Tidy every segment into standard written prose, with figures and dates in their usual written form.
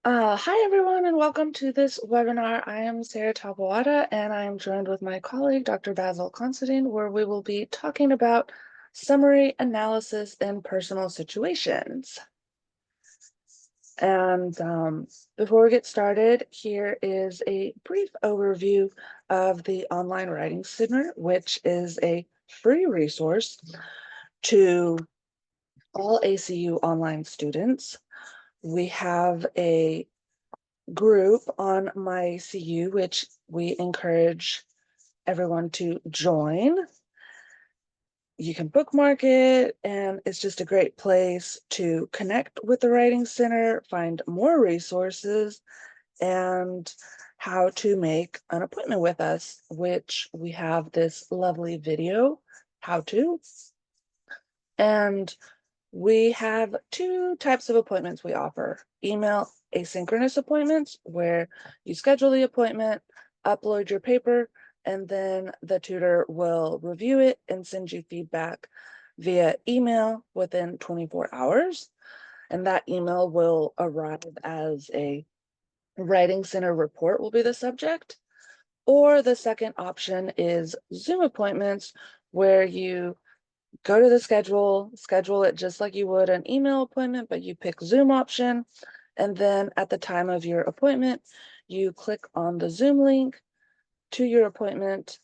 Hi everyone and welcome to this webinar. I am Sarah Tapawada and I am joined with my colleague, Dr. Basil Considine, where we will be talking about summary analysis in personal situations. And before we get started, here is a brief overview of the Online Writing Center, which is a free resource to all ACU online students. We have a group on my ACU, which we encourage everyone to join. You can bookmark it, and it's just a great place to connect with the Writing Center, find more resources, and how to make an appointment with us, which we have this lovely video how to. And we have two types of appointments we offer. Email asynchronous appointments, where you schedule the appointment, upload your paper, and then the tutor will review it and send you feedback via email within 24 hours. And that email will arrive as a Writing Center report will be the subject. Or the second option is Zoom appointments, where you go to the schedule it just like you would an email appointment, but you pick Zoom option. And then at the time of your appointment, you click on the Zoom link to your appointment.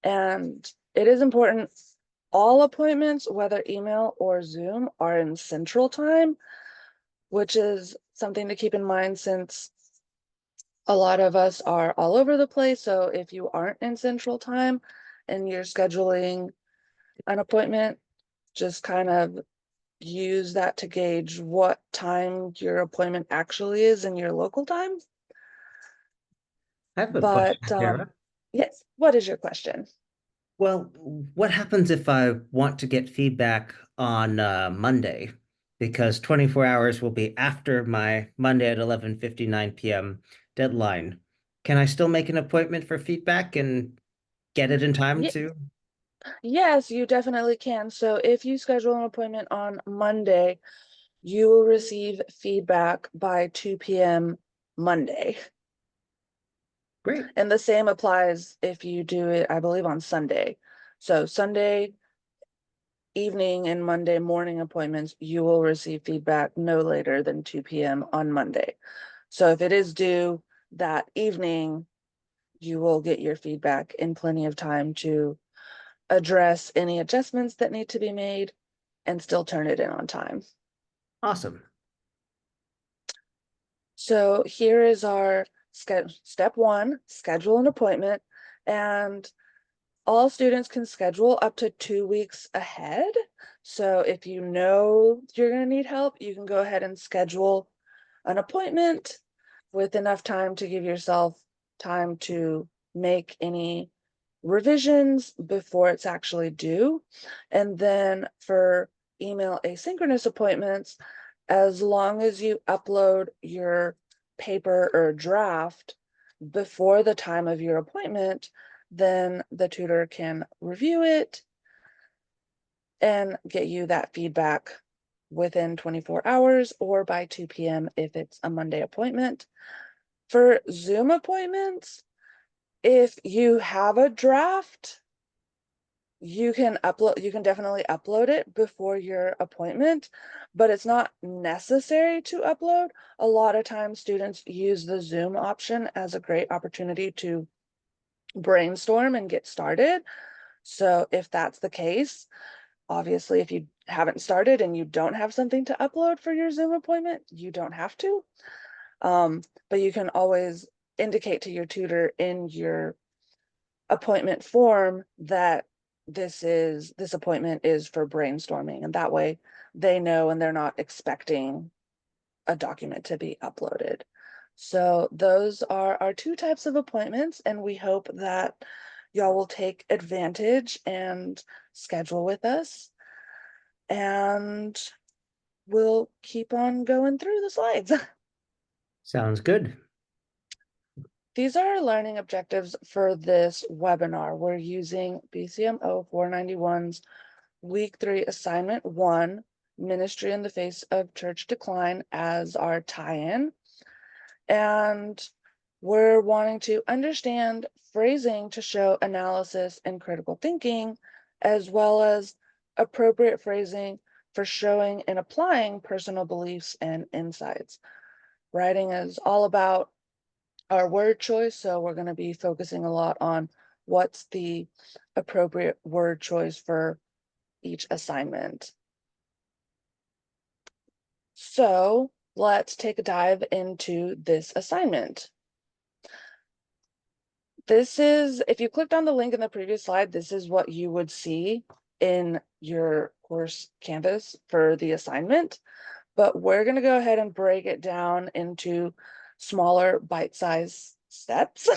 And it is important, all appointments, whether email or Zoom, are in Central Time, which is something to keep in mind since a lot of us are all over the place. So if you aren't in Central Time and you're scheduling an appointment, just kind of use that to gauge what time your appointment actually is in your local time. I have a But question, Sarah. yes, what is your question? Well, what happens if I want to get feedback on Monday? Because 24 hours will be after my Monday at 11:59 p.m. deadline. Can I still make an appointment for feedback and get it in time Ye- to? yes, you definitely can. So if you schedule an appointment on Monday, you will receive feedback by 2 p.m. Monday. Great. And the same applies if you do it, I believe, on Sunday. So Sunday evening and Monday morning appointments, you will receive feedback no later than 2 p.m. on Monday. So if it is due that evening, you will get your feedback in plenty of time to address any adjustments that need to be made and still turn it in on time. Awesome. So here is our step one, schedule an appointment. And all students can schedule up to 2 weeks ahead. So if you know you're going to need help, you can go ahead and schedule an appointment with enough time to give yourself time to make any revisions before it's actually due. And then for email asynchronous appointments, as long as you upload your paper or draft before the time of your appointment, then the tutor can review it and get you that feedback within 24 hours or by 2 p.m. if it's a Monday appointment. For Zoom appointments, if you have a draft, you can definitely upload it before your appointment, but it's not necessary to upload. A lot of times students use the Zoom option as a great opportunity to brainstorm and get started. So if that's the case, obviously, if you haven't started and you don't have something to upload for your Zoom appointment, you don't have to. But you can always indicate to your tutor in your appointment form that this appointment is for brainstorming, and that way they know and they're not expecting a document to be uploaded. So those are our two types of appointments, and we hope that y'all will take advantage and schedule with us, and we'll keep on going through the slides. Sounds good. These are our learning objectives for this webinar. We're using BCMO 491's Week 3 Assignment 1, Ministry in the Face of Church Decline, as our tie-in. And we're wanting to understand phrasing to show analysis and critical thinking, as well as appropriate phrasing for showing and applying personal beliefs and insights. Writing is all about our word choice, so we're going to be focusing a lot on what's the appropriate word choice for each assignment. So let's take a dive into this assignment. This is, if you clicked on the link in the previous slide, this is what you would see in your course canvas for the assignment. But we're going to go ahead and break it down into smaller bite-sized steps.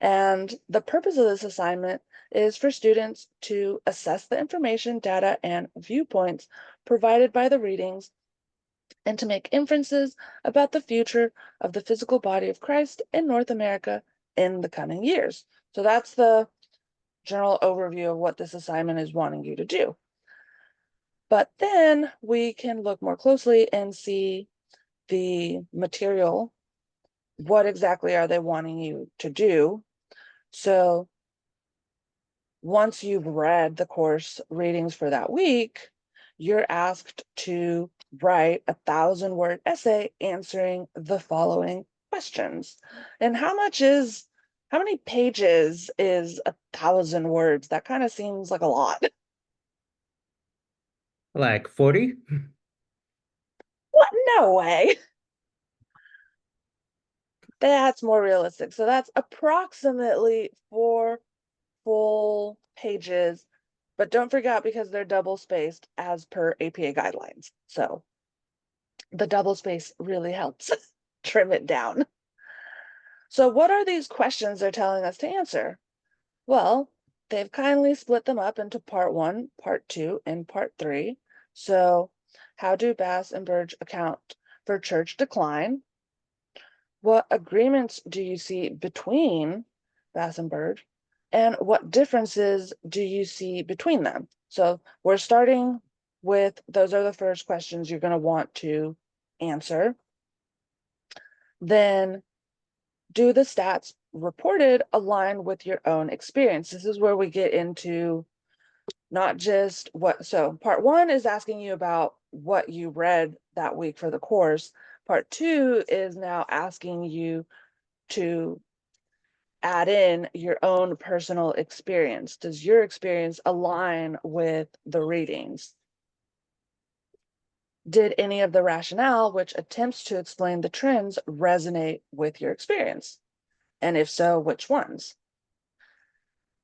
And the purpose of this assignment is for students to assess the information, data, and viewpoints provided by the readings and to make inferences about the future of the physical body of Christ in North America in the coming years. So that's the general overview of what this assignment is wanting you to do. But then we can look more closely and see the material. What exactly are they wanting you to do? So once you've read the course readings for that week, you're asked to write a 1,000-word essay answering the following questions. And how many pages is 1,000 words? That kind of seems like a lot. Like 40? What? No way. That's more realistic. So that's approximately 4 full pages, but don't forget because they're double spaced as per APA guidelines. So the double space really helps trim it down. So what are these questions they're telling us to answer? Well, they've kindly split them up into part 1, part 2, and part 3. So how do Bass and Burge account for church decline? What agreements do you see between Bass and Burge? And what differences do you see between them? So we're starting with, those are the first questions you're going to want to answer. Then, do the stats reported align with your own experience? This is where we get into not just what, so part 1 is asking you about what you read that week for the course. Part 2 is now asking you to add in your own personal experience. Does your experience align with the readings? Did any of the rationale, which attempts to explain the trends, resonate with your experience? And if so, which ones?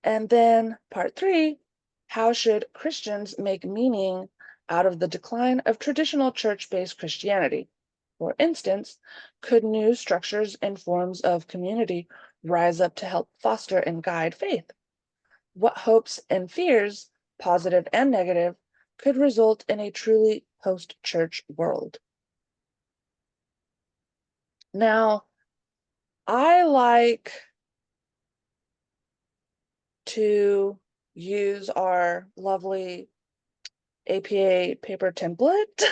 And then part 3, how should Christians make meaning out of the decline of traditional church-based Christianity? For instance, could new structures and forms of community rise up to help foster and guide faith? What hopes and fears, positive and negative, could result in a truly post-church world? Now, I like to use our lovely APA paper template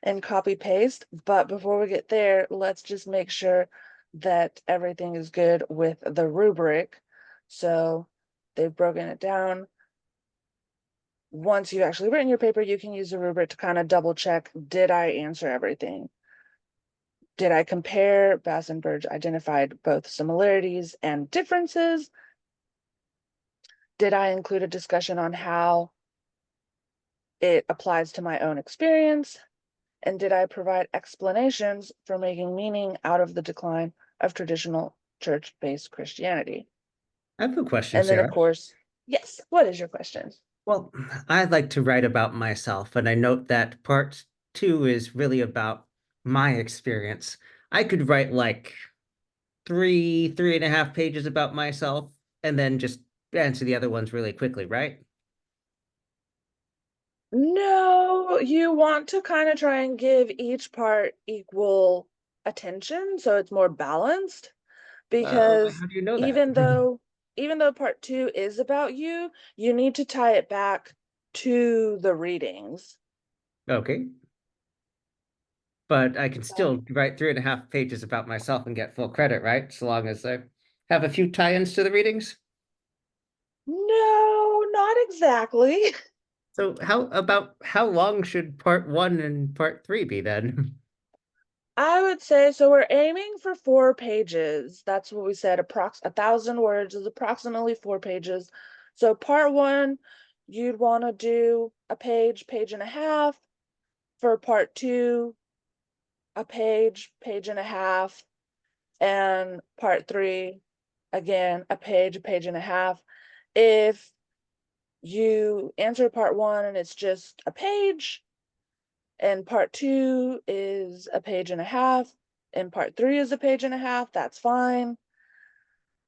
and copy paste, but before we get there, let's just make sure that everything is good with the rubric. So they've broken it down. Once you've actually written your paper, you can use the rubric to kind of double check, did I answer everything? Did I compare? Bass and Burge identified both similarities and differences. Did I include a discussion on how it applies to my own experience? And did I provide explanations for making meaning out of the decline of traditional church-based Christianity? I have a question, And then, of Sarah. course, yes, what is your question? Well, I like to write about myself, and I note that part 2 is really about my experience. I could write like 3.5 pages about myself, and then just answer the other ones really quickly, right? No, you want to kind of try and give each part equal attention so it's more balanced, because How do you know that? even though even though part 2 is about you, you need to tie it back to the readings. Okay. but I can still write 3.5 pages about myself and get full credit, right? So long as I have a few tie-ins to the readings. No, not exactly. So how long should part one and part three be then? I would say so. We're aiming for 4 pages. That's what we said. Approx 1,000 words is approximately 4 pages. So part one, you'd want to do a page, page and a half. For part two, a page, page and a half. And part three, again, a page and a half. If you answer part one and it's just a page, and part two is a page and a half, and part three is a page and a half, that's fine.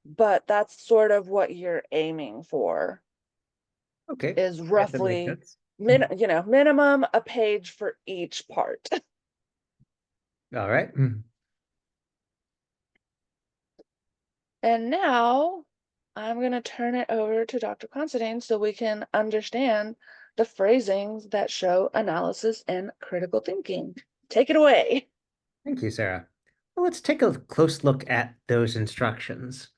But that's sort of what you're aiming for, Okay, is right, that makes roughly sense. minimum a page for each part. All right. And now I'm going to turn it over to Dr. Considine so we can understand the phrasings that show analysis and critical thinking. Take it away. Thank you, Sarah. Well, let's take a close look at those instructions.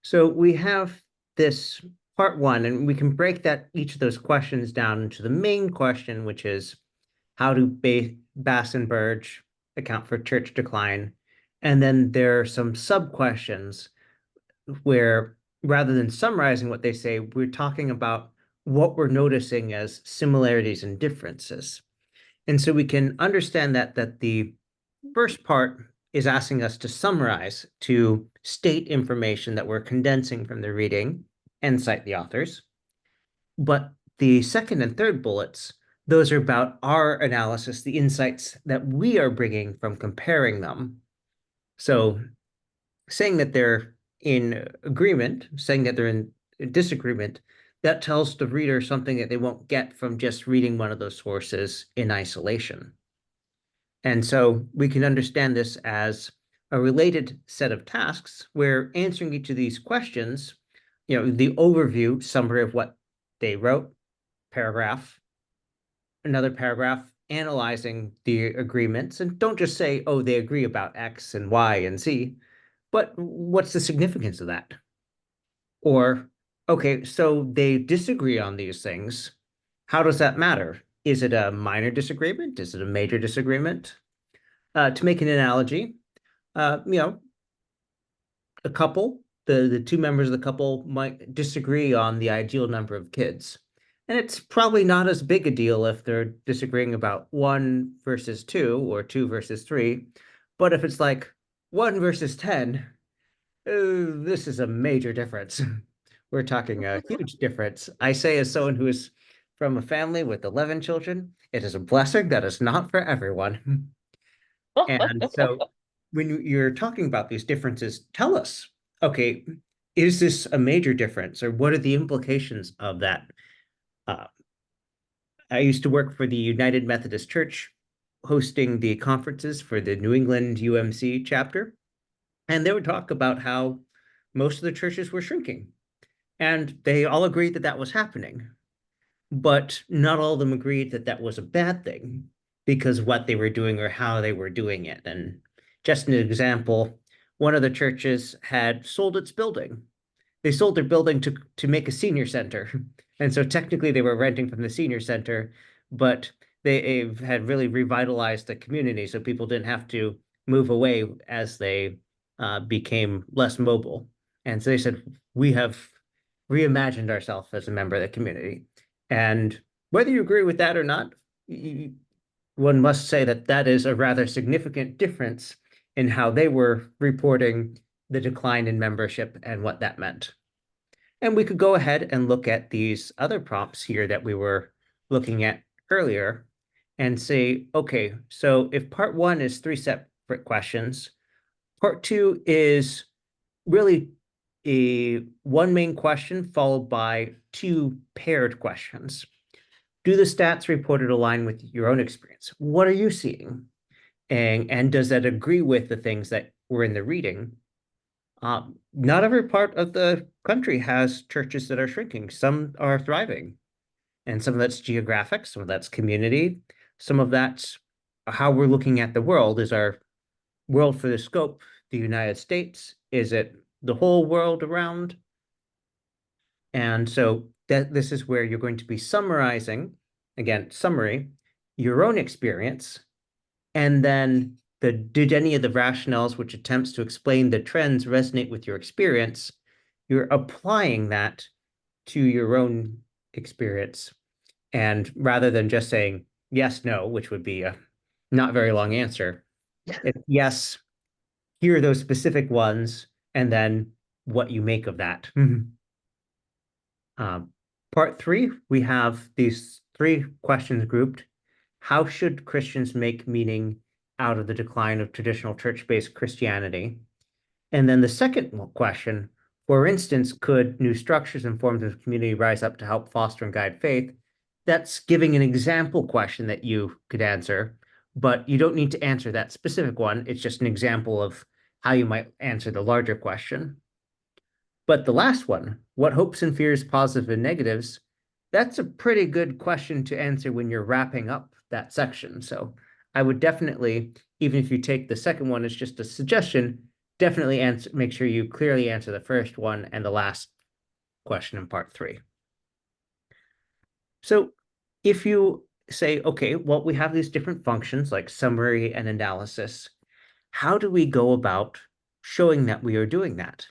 So we have this part one, and we can break that each of those questions down into the main question, which is how do Bass and Burge account for church decline? And then there are some sub questions where rather than summarizing what they say, we're talking about what we're noticing as similarities and differences. And so we can understand that the first part is asking us to summarize, to state information that we're condensing from the reading and cite the authors. But the second and third bullets, those are about our analysis, the insights that we are bringing from comparing them. So saying that they're in agreement, saying that they're in disagreement, that tells the reader something that they won't get from just reading one of those sources in isolation. And so we can understand this as a related set of tasks where answering each of these questions, the overview summary of what they wrote, paragraph, another paragraph analyzing the agreements, and don't just say, oh, they agree about X and Y and Z, but what's the significance of that? Or, okay, so they disagree on these things. How does that matter? Is it a minor disagreement? Is it a major disagreement? To make an analogy, uh, you know, a couple, the two members of the couple might disagree on the ideal number of kids. And it's probably not as big a deal if they're disagreeing about one versus two or two versus three. But if it's like one versus 10, this is a major difference. We're talking a huge difference. I say, as someone who is from a family with 11 children, it is a blessing that is not for everyone. And so when you're talking about these differences, tell us, okay, is this a major difference or what are the implications of that? Uh, I used to work for the United Methodist Church, hosting the conferences for the New England UMC chapter. And they would talk about how most of the churches were shrinking. And they all agreed that that was happening. But not all of them agreed that that was a bad thing because of what they were doing or how they were doing it. And just an example, one of the churches had sold its building. They sold their building to make a senior center. And so technically they were renting from the senior center, but they had really revitalized the community so people didn't have to move away as they became less mobile. And so they said, we have reimagined ourselves as a member of the community. And whether you agree with that or not, one must say that that is a rather significant difference in how they were reporting the decline in membership and what that meant. And we could go ahead and look at these other prompts here that we were looking at earlier and say, okay, so if part one is three separate questions, part two is really a one main question followed by two paired questions. Do the stats reported align with your own experience? What are you seeing? And does that agree with the things that were in the reading? Not every part of the country has churches that are shrinking. Some are thriving. And some of that's geographic, some of that's community, some of that's how we're looking at the world. Is our world for the scope the United States? Is it the whole world around? And so that this is where you're going to be summarizing, again, summary, your own experience, and then did any of the rationales which attempts to explain the trends resonate with your experience? You're applying that to your own experience. And rather than just saying yes, no, which would be a not very long answer, it's yes, here are those specific ones, and then what you make of that. Um, Part three, we have these three questions grouped. How should Christians make meaning out of the decline of traditional church-based Christianity? And then the second question, for instance, could new structures and forms of community rise up to help foster and guide faith? That's giving an example question that you could answer, but you don't need to answer that specific one. It's just an example of how you might answer the larger question. But the last one, what hopes and fears, positive and negatives, that's a pretty good question to answer when you're wrapping up that section. So I would definitely, even if you take the second one as just a suggestion, definitely answer, make sure you clearly answer the first one and the last question in part three. So if you say, okay, well, we have these different functions like summary and analysis, how do we go about showing that we are doing that?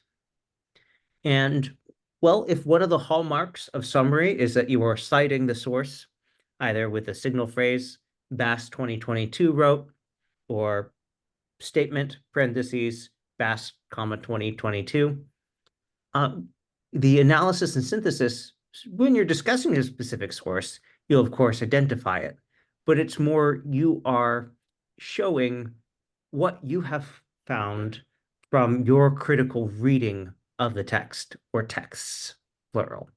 And well, if one of the hallmarks of summary is that you are citing the source, either with a signal phrase, Bass 2022 wrote, or statement, parentheses, Bass, comma, 2022, the analysis and synthesis, when you're discussing a specific source, you'll of course identify it, but it's more you are showing what you have found from your critical reading of the text or texts, plural.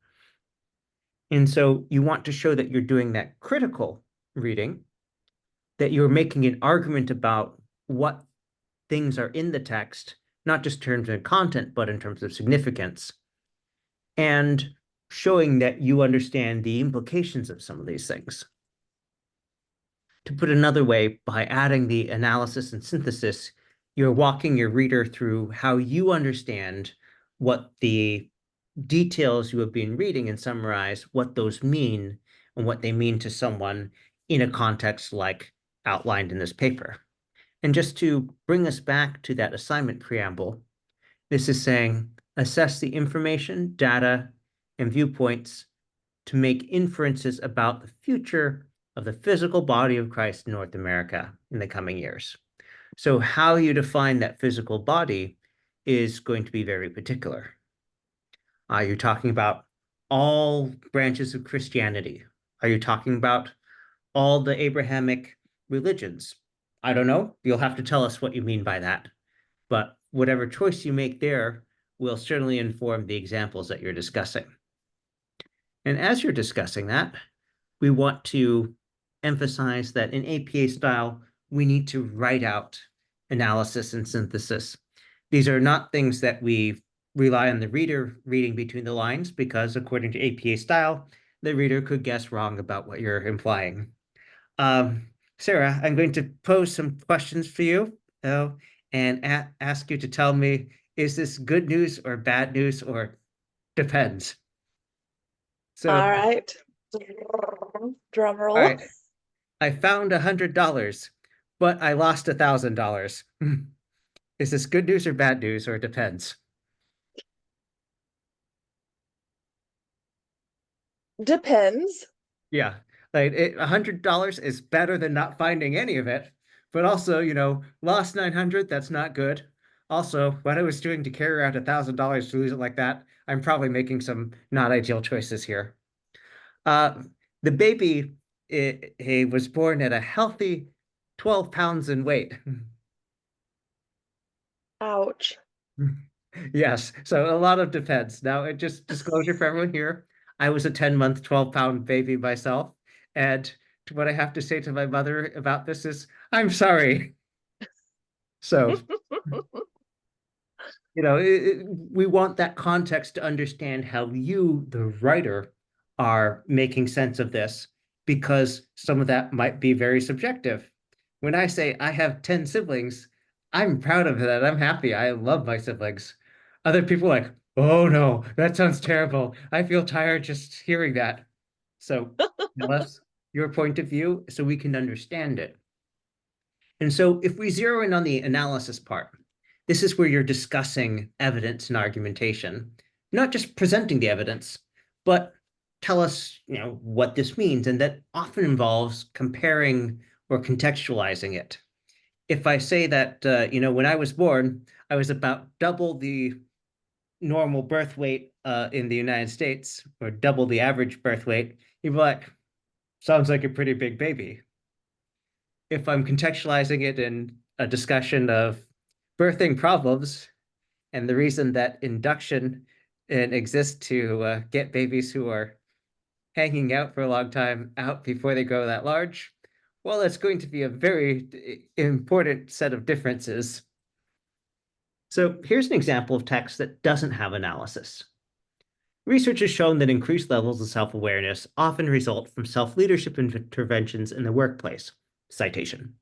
And so you want to show that you're doing that critical reading, that you're making an argument about what things are in the text, not just in terms of content, but in terms of significance, and showing that you understand the implications of some of these things. To put another way, by adding the analysis and synthesis, you're walking your reader through how you understand what the details you have been reading and summarize, what those mean and what they mean to someone in a context like outlined in this paper. And just to bring us back to that assignment preamble, this is saying, assess the information, data, and viewpoints to make inferences about the future of the physical body of Christ in North America in the coming years. So how you define that physical body is going to be very particular. Are you talking about all branches of Christianity? Are you talking about all the Abrahamic religions? I don't know. You'll have to tell us what you mean by that. But whatever choice you make there will certainly inform the examples that you're discussing. And as you're discussing that, we want to emphasize that in APA style, we need to write out analysis and synthesis. These are not things that we rely on the reader reading between the lines because according to APA style, the reader could guess wrong about what you're implying. Sarah, I'm going to pose some questions for you and ask you to tell me, is this good news or bad news or depends? So, All right. Drum all roll. right, I found $100, but I lost $1,000. Is this good news or bad news or depends? Depends. Yeah, like $100 is better than not finding any of it, but also, lost 900, that's not good. Also, what I was doing to carry out $1,000 to lose it like that, I'm probably making some not ideal choices here. Uh, the baby he was born at a healthy 12 pounds in weight. Ouch. Yes, so a lot of depends. Now, just disclosure for everyone here, I was a 10-month, 12-pound baby myself. And what I have to say to my mother about this is, I'm sorry. So, we want that context to understand how you, the writer, are making sense of this, because some of that might be very subjective. When I say I have 10 siblings, I'm proud of that. I'm happy. I love my siblings. Other people are like, oh no, that sounds terrible. I feel tired just hearing that. So tell us your point of view so we can understand it. And so if we zero in on the analysis part, this is where you're discussing evidence and argumentation, not just presenting the evidence, but tell us, what this means. And that often involves comparing or contextualizing it. If I say that, when I was born, I was about double the normal birth weight in the United States, or double the average birth weight, you'd be like, sounds like a pretty big baby. If I'm contextualizing it in a discussion of birthing problems and the reason that induction exists to get babies who are hanging out for a long time out before they grow that large, well, it's going to be a very important set of differences. So here's an example of text that doesn't have analysis. Research has shown that increased levels of self-awareness often result from self-leadership interventions in the workplace. Citation.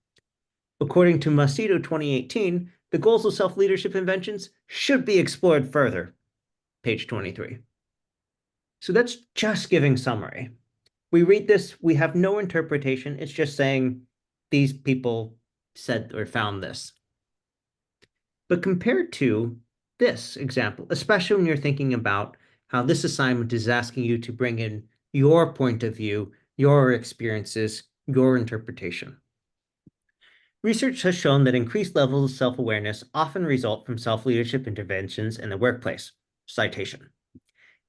According to Macedo 2018, the goals of self-leadership inventions should be explored further. Page 23. So that's just giving summary. We read this, we have no interpretation. It's just saying these people said or found this. But compared to this example, especially when you're thinking about how this assignment is asking you to bring in your point of view, your experiences, your interpretation. Research has shown that increased levels of self-awareness often result from self-leadership interventions in the workplace. Citation.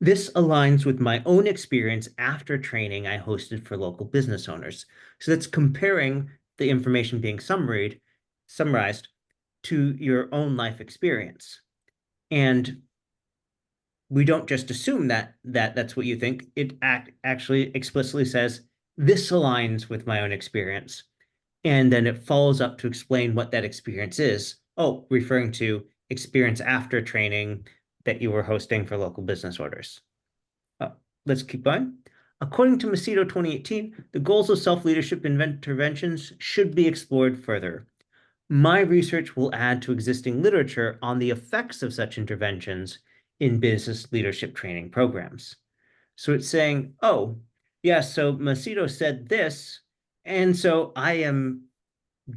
This aligns with my own experience after training I hosted for local business owners. So that's comparing the information being summarized to your own life experience. And we don't just assume that that's what you think. It actually explicitly says, this aligns with my own experience. And then it follows up to explain what that experience is. Oh, referring to experience after training that you were hosting for local business orders. Let's keep going. According to Macedo 2018, the goals of self-leadership interventions should be explored further. My research will add to existing literature on the effects of such interventions in business leadership training programs. So it's saying, oh, yeah, so Macedo said this, and so I am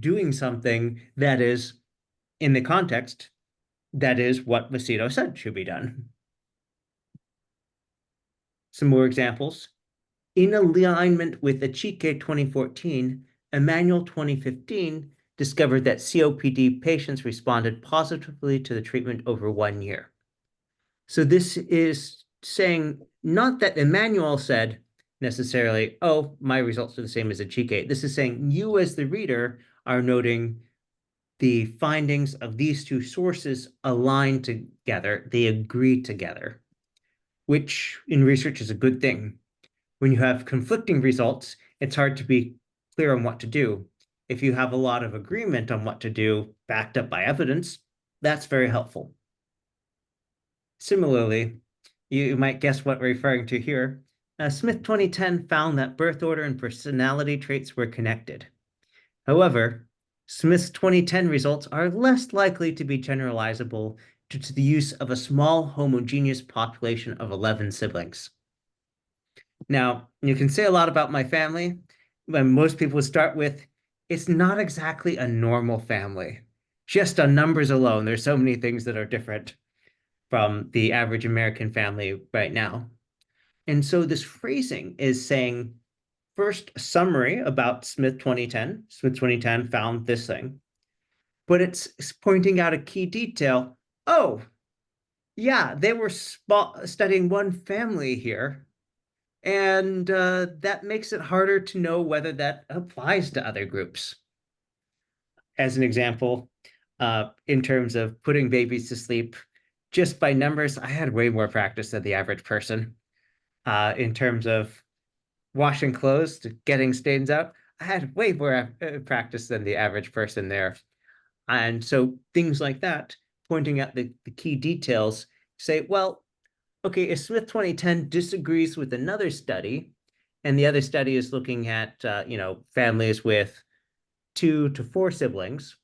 doing something that is in the context, that is what Macedo said should be done. Some more examples. In alignment with Achike 2014, Emmanuel 2015 discovered that COPD patients responded positively to the treatment over 1 year. So this is saying not that Emmanuel said necessarily, oh, my results are the same as Achike. This is saying you as the reader are noting the findings of these two sources align together, they agree together, which in research is a good thing. When you have conflicting results, it's hard to be clear on what to do. If you have a lot of agreement on what to do, backed up by evidence, that's very helpful. Similarly, you might guess what we're referring to here. Smith 2010 found that birth order and personality traits were connected. However, Smith's 2010 results are less likely to be generalizable due to the use of a small homogeneous population of 11 siblings. Now, you can say a lot about my family, but most people would start with, it's not exactly a normal family. Just on numbers alone, there's so many things that are different from the average American family right now. And so this phrasing is saying, first, a summary about Smith 2010. Smith 2010 found this thing, but it's pointing out a key detail. Oh, yeah, they were studying one family here. And that makes it harder to know whether that applies to other groups. As an example, in terms of putting babies to sleep, just by numbers, I had way more practice than the average person. In terms of washing clothes to getting stains out, I had way more practice than the average person there. And so things like that, pointing out the key details, say, well, okay, if Smith 2010 disagrees with another study, and the other study is looking at, families with 2 to 4 siblings,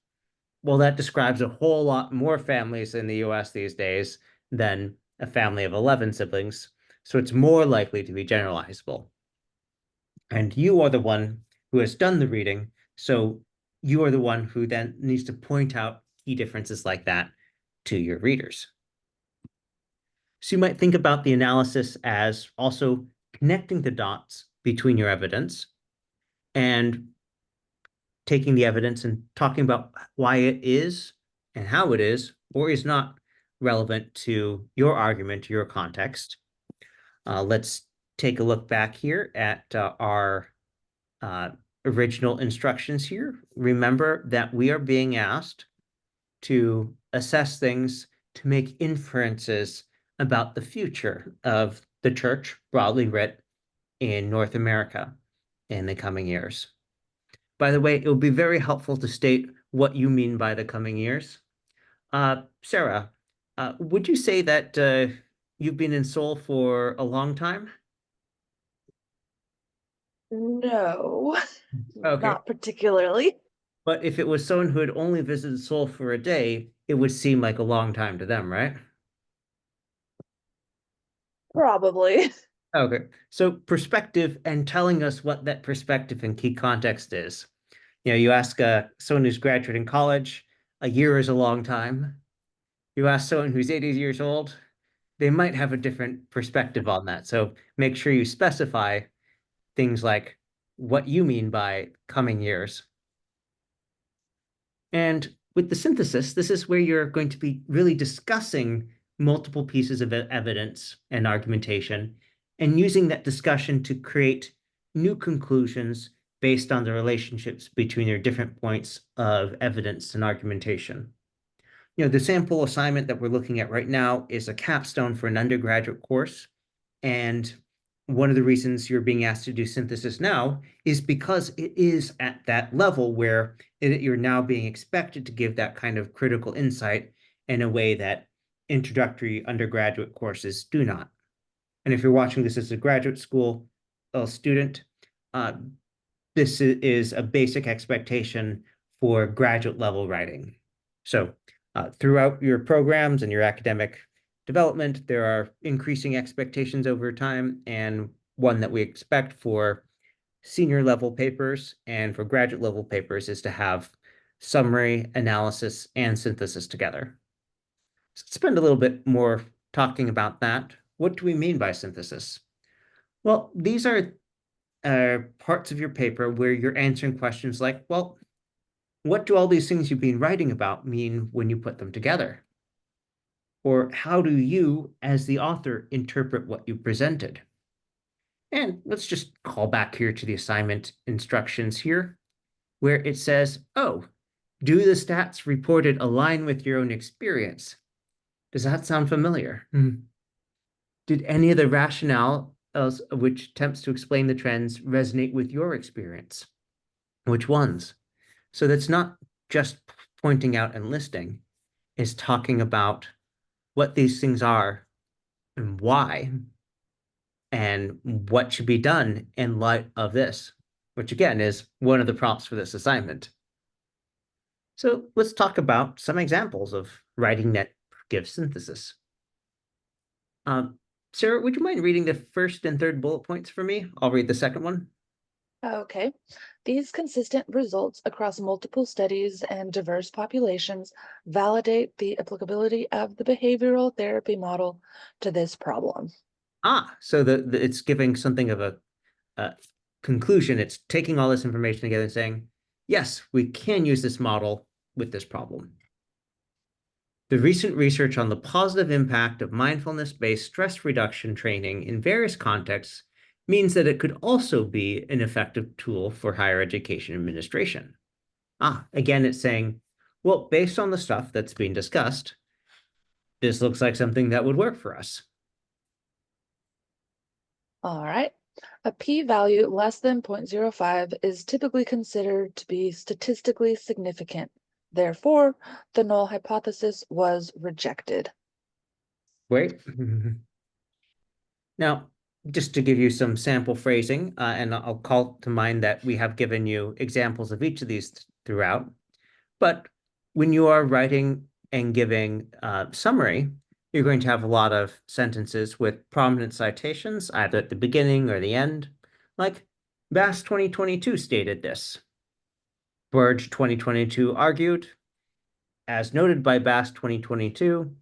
well, that describes a whole lot more families in the US these days than a family of 11 siblings. So it's more likely to be generalizable. And you are the one who has done the reading. So you are the one who then needs to point out key differences like that to your readers. So you might think about the analysis as also connecting the dots between your evidence and taking the evidence and talking about why it is and how it is or is not relevant to your argument, your context. Let's take a look back here at our uh, original instructions here. Remember that we are being asked to assess things, to make inferences about the future of the church, broadly writ, in North America in the coming years. By the way, it will be very helpful to state what you mean by the coming years. Sarah, would you say that you've been in Seoul for a long time? No, Okay. not particularly. But if it was someone who had only visited Seoul for a day, it would seem like a long time to them, right? Probably. Okay. So perspective and telling us what that perspective and key context is. You ask someone who's graduating college, a year is a long time. You ask someone who's 80 years old, they might have a different perspective on that. So make sure you specify things like what you mean by coming years. And with the synthesis, this is where you're going to be really discussing multiple pieces of evidence and argumentation and using that discussion to create new conclusions based on the relationships between your different points of evidence and argumentation. The sample assignment that we're looking at right now is a capstone for an undergraduate course. And one of the reasons you're being asked to do synthesis now is because it is at that level where you're now being expected to give that kind of critical insight in a way that introductory undergraduate courses do not. And if you're watching this as a graduate school student, uh, this is a basic expectation for graduate level writing. So throughout your programs and your academic development, there are increasing expectations over time, and one that we expect for senior level papers and for graduate level papers is to have summary, analysis, and synthesis together. So let's spend a little bit more talking about that. What do we mean by synthesis? Well, these are parts of your paper where you're answering questions like, well, what do all these things you've been writing about mean when you put them together? Or how do you, as the author, interpret what you presented? And let's just call back here to the assignment instructions here, where it says, oh, do the stats reported align with your own experience? Does that sound familiar? Did any of the rationale which attempts to explain the trends resonate with your experience? Which ones? So that's not just pointing out and listing, it's talking about what these things are and why and what should be done in light of this, which again is one of the prompts for this assignment. So let's talk about some examples of writing that gives synthesis. Um, Sarah, would you mind reading the first and third bullet points for me? I'll read the second one. Okay. These consistent results across multiple studies and diverse populations validate the applicability of the behavioral therapy model to this problem. So it's giving something of a conclusion. It's taking all this information together and saying, yes, we can use this model with this problem. The recent research on the positive impact of mindfulness-based stress reduction training in various contexts means that it could also be an effective tool for higher education administration. Again, it's saying, well, based on the stuff that's being discussed, this looks like something that would work for us. All right. A p-value less than 0.05 is typically considered to be statistically significant. Therefore, the null hypothesis was rejected. Great. Now, just to give you some sample phrasing, and I'll call to mind that we have given you examples of each of these throughout. But when you are writing and giving summary, you're going to have a lot of sentences with prominent citations, either at the beginning or the end. Like Bass 2022 stated this. Burge 2022 argued, as noted by Bass 2022,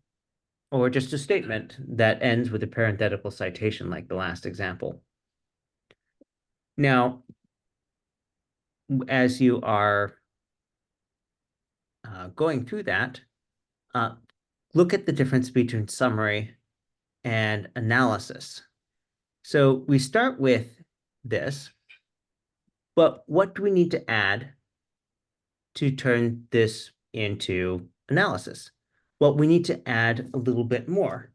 or just a statement that ends with a parenthetical citation like the last example. Now, as you are going through that, look at the difference between summary and analysis. So we start with this, but what do we need to add to turn this into analysis? Well, we need to add a little bit more.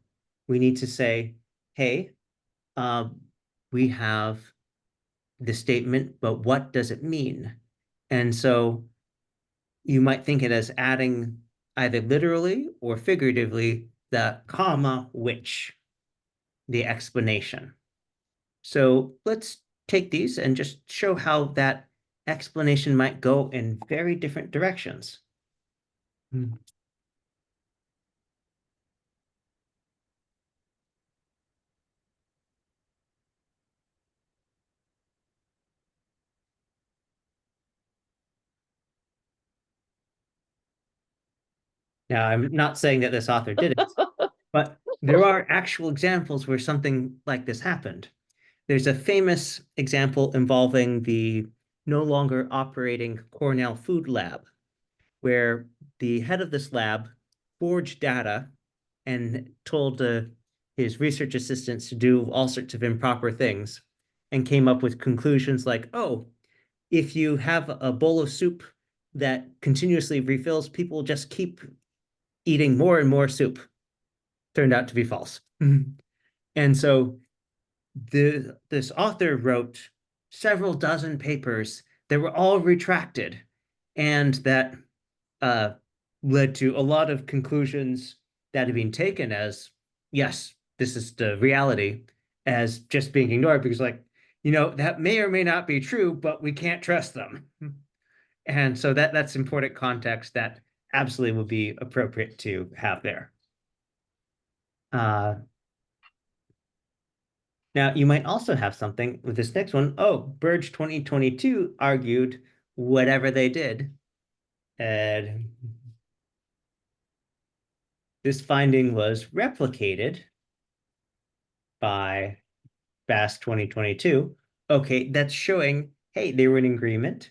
We need to say, hey, we have the statement, but what does it mean? And so you might think it as adding either literally or figuratively the comma which, the explanation. So let's take these and just show how that explanation might go in very different directions. Now, I'm not saying that this author did it, but there are actual examples where something like this happened. There's a famous example involving the no longer operating Cornell Food Lab, where the head of this lab forged data and told his research assistants to do all sorts of improper things and came up with conclusions like, oh, if you have a bowl of soup that continuously refills, people just keep eating more and more soup. Turned out to be false. And so this author wrote several dozen papers that were all retracted, and that led to a lot of conclusions that have been taken as, yes, this is the reality, as just being ignored because, like, that may or may not be true, but we can't trust them. And so that's important context that absolutely would be appropriate to have there. Now, you might also have something with this next one. Oh, Burge 2022 argued whatever they did. And this finding was replicated by Bass 2022. Okay, that's showing, hey, they were in agreement.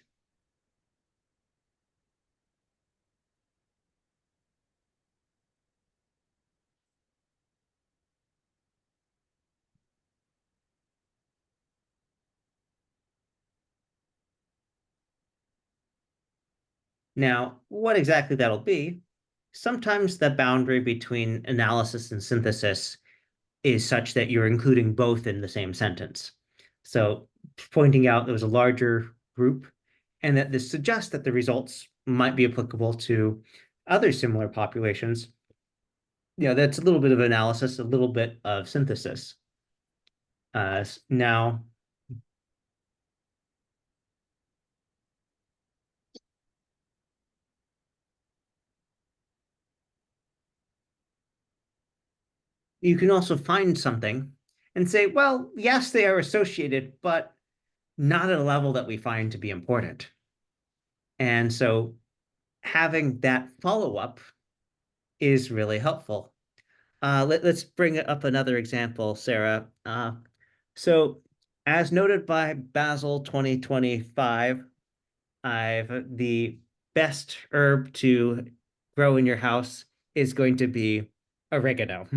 Now, what exactly that'll be, sometimes the boundary between analysis and synthesis is such that you're including both in the same sentence. So pointing out there was a larger group and that this suggests that the results might be applicable to other similar populations. That's a little bit of analysis, a little bit of synthesis. Now, you can also find something and say, well, yes, they are associated, but not at a level that we find to be important. And so having that follow-up is really helpful. Let's bring up another example, Sarah. So as noted by Basil 2025, the best herb to grow in your house is going to be oregano.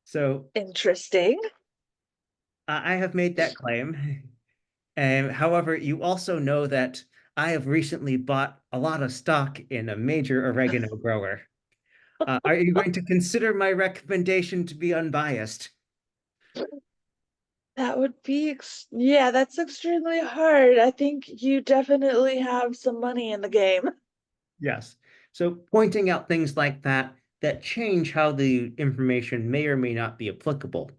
So Interesting. I have made that claim. However, you also know that I have recently bought a lot of stock in a major oregano grower. Are you going to consider my recommendation to be unbiased? That would be, yeah, that's extremely hard. I think you definitely have some money in the game. Yes. So pointing out things like that change how the information may or may not be applicable.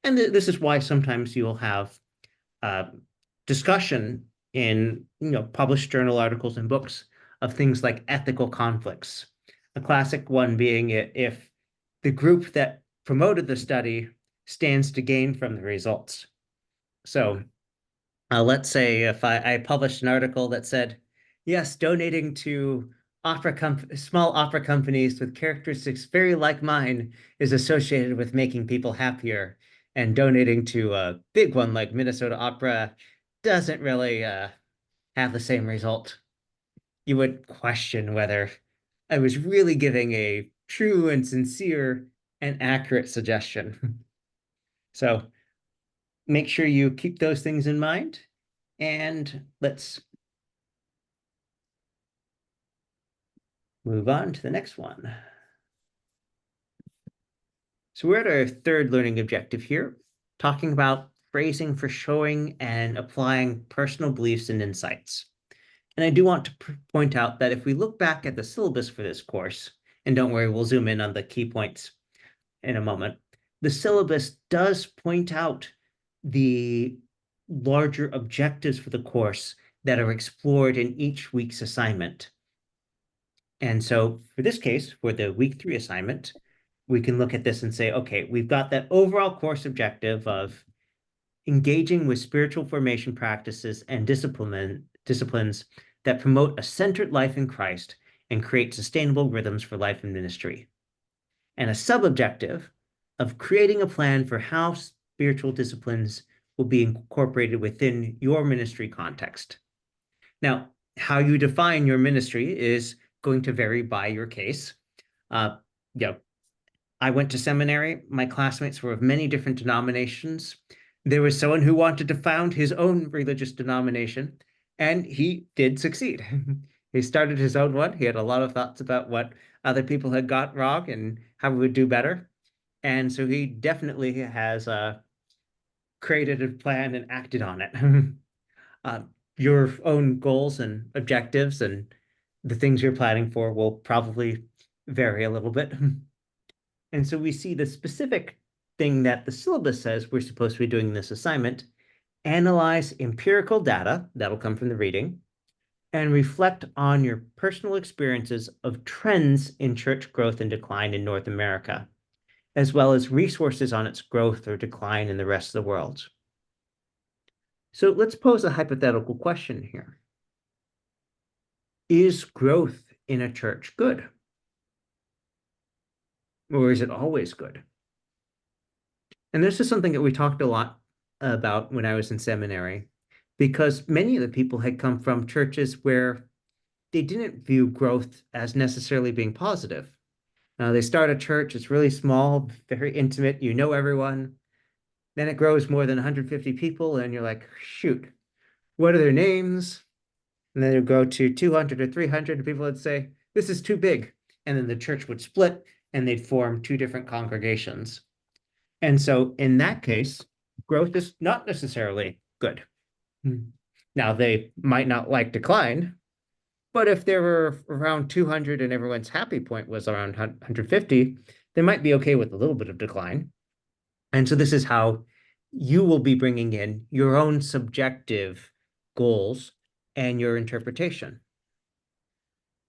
And this is why sometimes you'll have discussion in published journal articles and books of things like ethical conflicts. A classic one being if the group that promoted the study stands to gain from the results. So let's say if I published an article that said, yes, donating to small opera companies with characteristics very like mine is associated with making people happier, and donating to a big one like Minnesota Opera doesn't really have the same result. You would question whether I was really giving a true and sincere and accurate suggestion. So make sure you keep those things in mind. And let's move on to the next one. So we're at our third learning objective here, talking about phrasing for showing and applying personal beliefs and insights. And I do want to point out that if we look back at the syllabus for this course, and don't worry, we'll zoom in on the key points in a moment, the syllabus does point out the larger objectives for the course that are explored in each week's assignment. And so for this case, for the week 3 assignment, we can look at this and say, okay, we've got that overall course objective of engaging with spiritual formation practices and disciplines that promote a centered life in Christ and create sustainable rhythms for life and ministry. And a sub-objective of creating a plan for how spiritual disciplines will be incorporated within your ministry context. Now, how you define your ministry is going to vary by your case. Uh, you know, I went to seminary. My classmates were of many different denominations. There was someone who wanted to found his own religious denomination, and he did succeed. He started his own one. He had a lot of thoughts about what other people had got wrong and how we would do better. And so he definitely has created a plan and acted on it. uh, your own goals and objectives and the things you're planning for will probably vary a little bit. And so we see the specific thing that the syllabus says we're supposed to be doing in this assignment: analyze empirical data, that'll come from the reading, and reflect on your personal experiences of trends in church growth and decline in North America, as well as resources on its growth or decline in the rest of the world. So let's pose a hypothetical question here. Is growth in a church good? Or is it always good? And this is something that we talked a lot about when I was in seminary, because many of the people had come from churches where they didn't view growth as necessarily being positive. They start a church, it's really small, very intimate, you know everyone. Then it grows more than 150 people, and you're like, shoot, what are their names? And then it would go to 200 or 300, and people would say, this is too big. And then the church would split, and they'd form two different congregations. And so in that case, growth is not necessarily good. Now, they might not like decline, but if there were around 200 and everyone's happy point was around 150, they might be okay with a little bit of decline. And so this is how you will be bringing in your own subjective goals and your interpretation.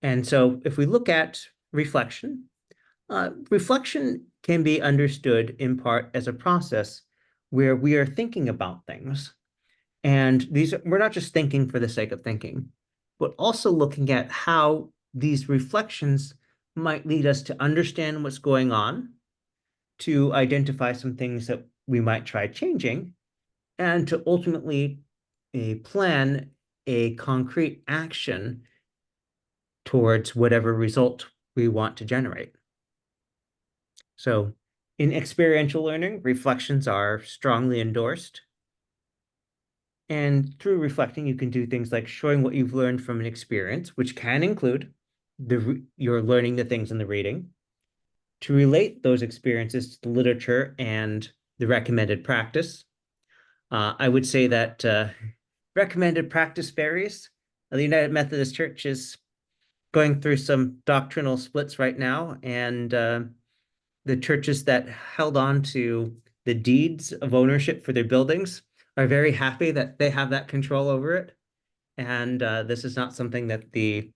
And so if we look at reflection, reflection can be understood in part as a process where we are thinking about things. And we're not just thinking for the sake of thinking, but also looking at how these reflections might lead us to understand what's going on, to identify some things that we might try changing, and to ultimately plan a concrete action towards whatever result we want to generate. So in experiential learning, reflections are strongly endorsed. And through reflecting, you can do things like showing what you've learned from an experience, which can include you're learning the things in the reading, to relate those experiences to the literature and the recommended practice. I would say that recommended practice varies. The United Methodist Church is going through some doctrinal splits right now, and the churches that held on to the deeds of ownership for their buildings are very happy that they have that control over it. And this is not something that the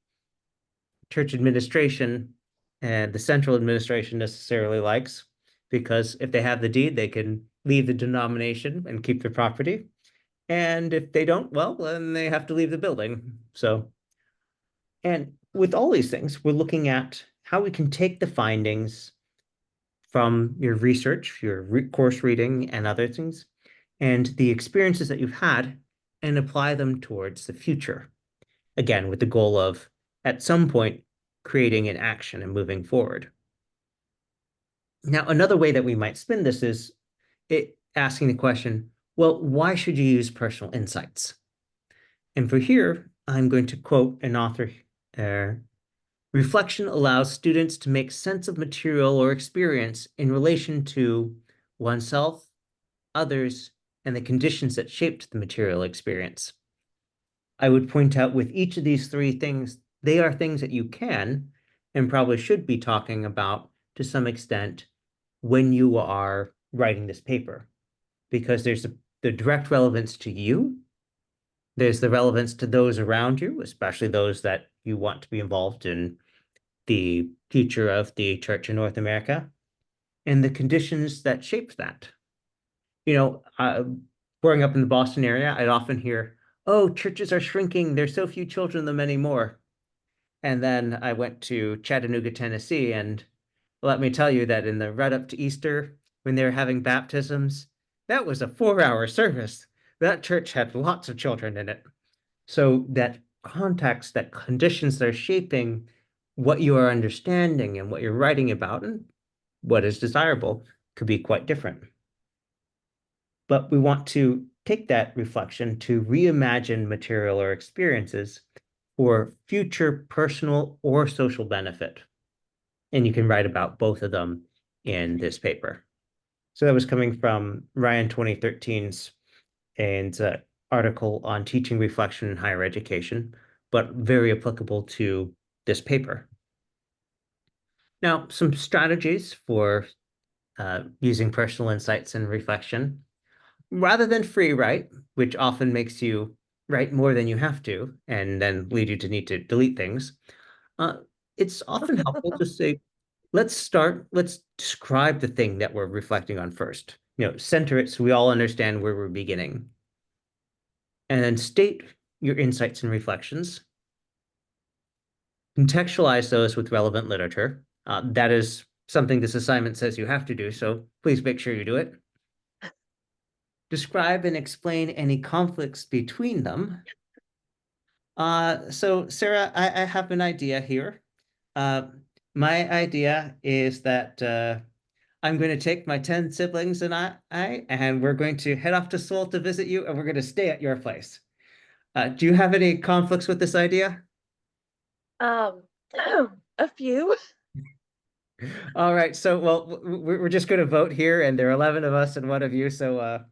church administration and the central administration necessarily likes, because if they have the deed, they can leave the denomination and keep their property. And if they don't, well, then they have to leave the building. So, and with all these things, we're looking at how we can take the findings from your research, your course reading, and other things, and the experiences that you've had, and apply them towards the future. Again, with the goal of, at some point, creating an action and moving forward. Now, another way that we might spin this is asking the question, well, why should you use personal insights? And for here, I'm going to quote an author. uh, Reflection allows students to make sense of material or experience in relation to oneself, others, and the conditions that shaped the material experience. I would point out with each of these three things, they are things that you can and probably should be talking about to some extent when you are writing this paper, because there's the direct relevance to you. There's the relevance to those around you, especially those that you want to be involved in the future of the church in North America, and the conditions that shaped that. You know, growing up in the Boston area, I'd often hear, oh, churches are shrinking. There's so few children in them anymore. And then I went to Chattanooga, Tennessee, and let me tell you that in the run up to Easter, when they were having baptisms, that was a 4-hour service. That church had lots of children in it. So that context, that conditions that are shaping what you are understanding and what you're writing about and what is desirable could be quite different. But we want to take that reflection to reimagine material or experiences for future personal or social benefit. And you can write about both of them in this paper. So that was coming from Ryan 2013's and article on teaching reflection in higher education, but very applicable to this paper. Now, some strategies for using personal insights and reflection. Rather than free write, which often makes you write more than you have to and then lead you to need to delete things, uh, it's often helpful to say, let's describe the thing that we're reflecting on first. You know, center it so we all understand where we're beginning. And then state your insights and reflections. Contextualize those with relevant literature. That is something this assignment says you have to do, so please make sure you do it. Describe and explain any conflicts between them. So Sarah, I have an idea here. Uh, my idea is that I'm going to take my 10 siblings and and we're going to head off to Seoul to visit you, and we're going to stay at your place. Do you have any conflicts with this idea? Um, a few. All right, so well, we're just going to vote here, and there are 11 of us and one of you. So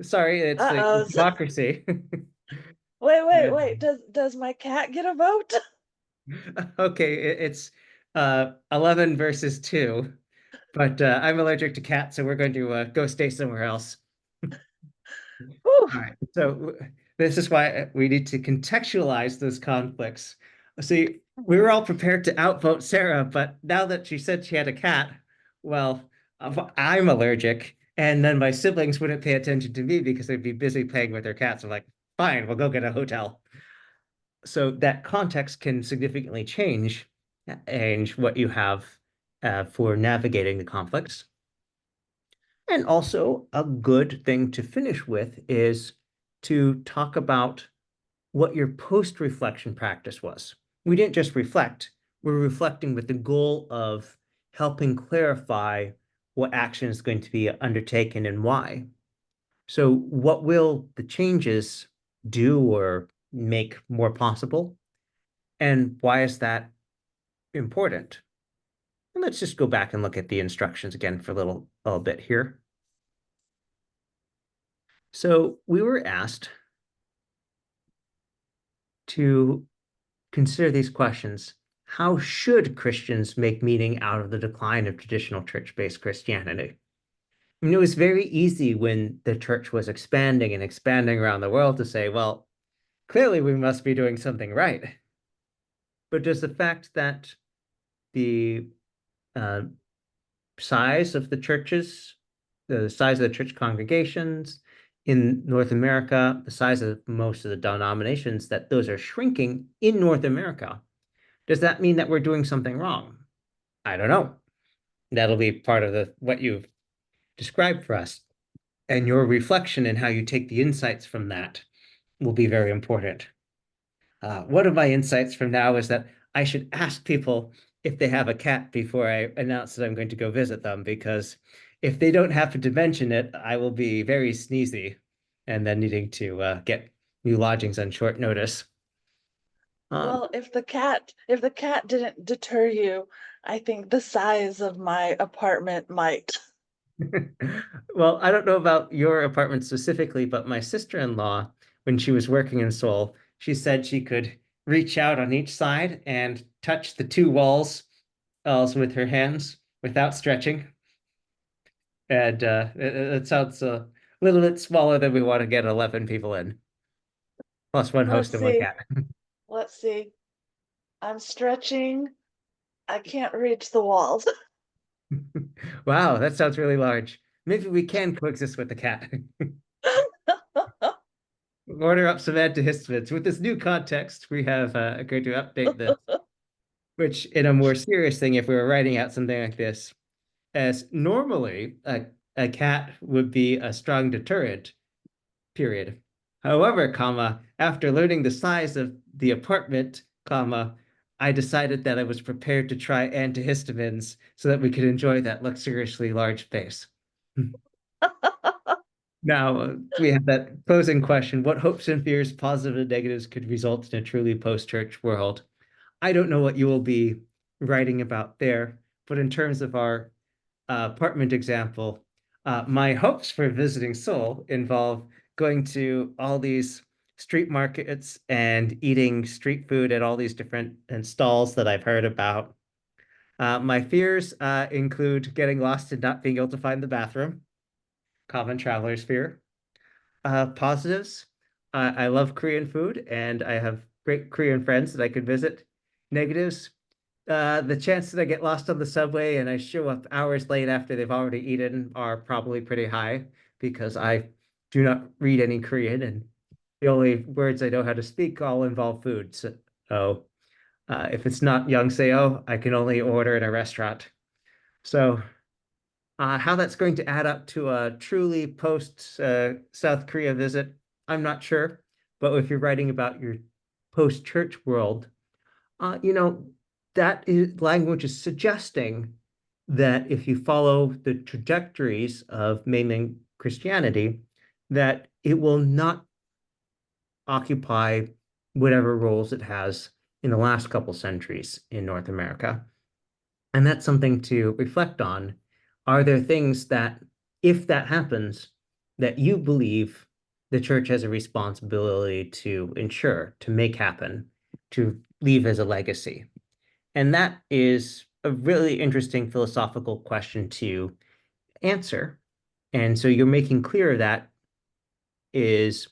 sorry, it's a Uh-oh. democracy. Wait. Does my cat get a vote? Okay, it's 11 versus 2, but I'm allergic to cats, so we're going to go stay somewhere else. Whew. All right, so this is why we need to contextualize those conflicts. See, we were all prepared to outvote Sarah, but now that she said she had a cat, well, I'm allergic, and then my siblings wouldn't pay attention to me because they'd be busy playing with their cats. I'm like, fine, we'll go get a hotel. So that context can significantly change what you have for navigating the conflicts. And also, a good thing to finish with is to talk about what your post-reflection practice was. We didn't just reflect, we're reflecting with the goal of helping clarify what action is going to be undertaken and why. So, what will the changes do or make more possible? And why is that important? And let's just go back and look at the instructions again for a little bit here. So we were asked to consider these questions. How should Christians make meaning out of the decline of traditional church-based Christianity? I mean, it was very easy when the church was expanding and expanding around the world to say, well, Clearly, we must be doing something right. But does the fact that the uh, size of the churches, the size of the church congregations in North America, the size of most of the denominations, that those are shrinking in North America, does that mean that we're doing something wrong? I don't know. That'll be part of the what you've described for us. And your reflection and how you take the insights from that will be very important. One of my insights from now is that I should ask people if they have a cat before I announce that I'm going to go visit them, because if they don't happen to mention it, I will be very sneezy and then needing to get new lodgings on short notice. Um, Well, if the cat didn't deter you, I think the size of my apartment might. well, I don't know about your apartment specifically, but my sister-in-law, when she was working in Seoul, she said she could reach out on each side and touch the two walls with her hands without stretching. And it sounds a little bit smaller than we want to get 11 people in, plus one host Let's and one see. cat. Let's see. I'm stretching. I can't reach the walls. Wow, that sounds really large. Maybe we can coexist with the cat. Order up some antihistamines. With this new context, we have going to update this, which in a more serious thing, if we were writing out something like this, as normally a cat would be a strong deterrent, period. However, comma, after learning the size of the apartment, comma, I decided that I was prepared to try antihistamines so that we could enjoy that luxuriously large space. Now, we have that closing question. What hopes and fears, positive and negatives, could result in a truly post-church world? I don't know what you will be writing about there, but in terms of our apartment example, my hopes for visiting Seoul involve going to all these street markets and eating street food at all these different stalls that I've heard about. My fears include getting lost and not being able to find the bathroom, common traveler's fear. Positives, I love Korean food and I have great Korean friends that I could visit. Negatives, the chance that I get lost on the subway and I show up hours late after they've already eaten are probably pretty high because I do not read any Korean and the only words I know how to speak all involve food. So if it's not Yongseo, I can only order in a restaurant. So how that's going to add up to a truly post South Korea visit, I'm not sure. But if you're writing about your post church world, you know, language is suggesting that if you follow the trajectories of mainland Christianity, that it will not occupy whatever roles it has in the last couple centuries in North America. And that's something to reflect on. Are there things that, if that happens, that you believe the church has a responsibility to ensure, to make happen, to leave as a legacy? And that is a really interesting philosophical question to answer. And so you're making clear that is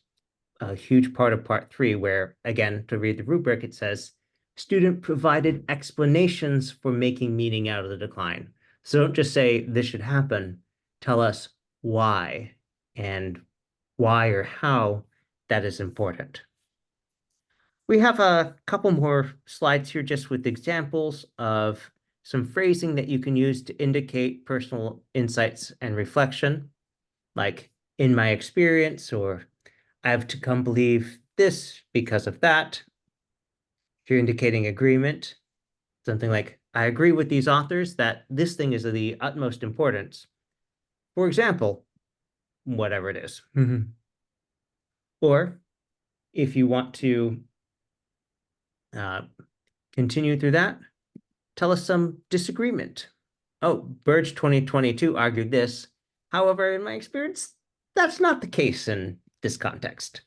a huge part of part three, where, again, to read the rubric, it says, student provided explanations for making meaning out of the decline. So don't just say this should happen. Tell us why and why or how that is important. We have a couple more slides here just with examples of some phrasing that you can use to indicate personal insights and reflection, like in my experience, or I've to come believe this because of that. If you're indicating agreement, something like, I agree with these authors that this thing is of the utmost importance. For example, whatever it is. Or if you want to uh, continue through that, tell us some disagreement. Oh, Burge 2022 argued this. However, in my experience, that's not the case in this context.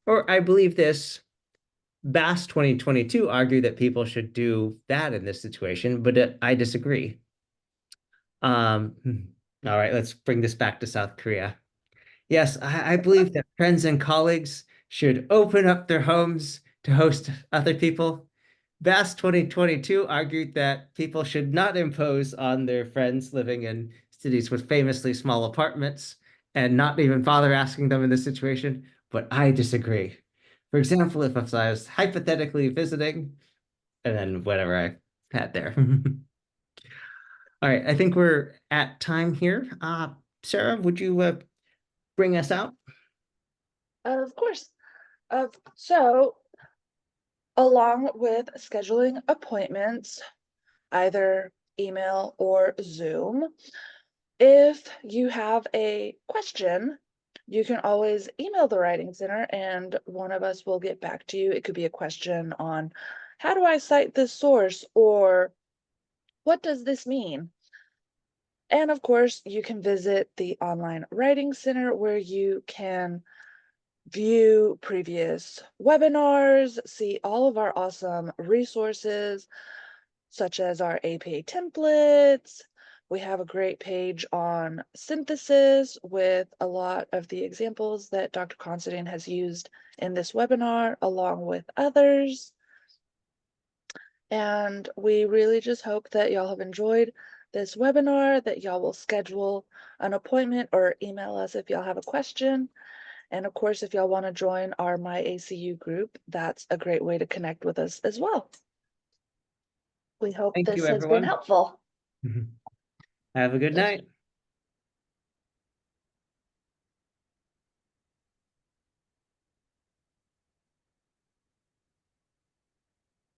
Or I believe this. Bass 2022 argued that people should do that in this situation, but I disagree. All right, let's bring this back to South Korea. Yes, I believe that friends and colleagues should open up their homes to host other people. Bass 2022 argued that people should not impose on their friends living in cities with famously small apartments and not even bother asking them in this situation. But I disagree. For example, if I was hypothetically visiting, and then whatever I had there. All right, I think we're at time here. Sarah, would you bring us out? Of course. So along with scheduling appointments, either email or Zoom, if you have a question, you can always email the Writing Center and one of us will get back to you. It could be a question on how do I cite this source, or what does this mean? And of course, you can visit the online Writing Center where you can view previous webinars, see all of our awesome resources, such as our APA templates. We have a great page on synthesis with a lot of the examples that Dr. Considine has used in this webinar, along with others. And we really just hope that y'all have enjoyed this webinar, that y'all will schedule an appointment or email us if y'all have a question. And of course, if y'all want to join our My ACU group, that's a great way to connect with us as well. We hope Thank you, this has been everyone. helpful. Have a good night.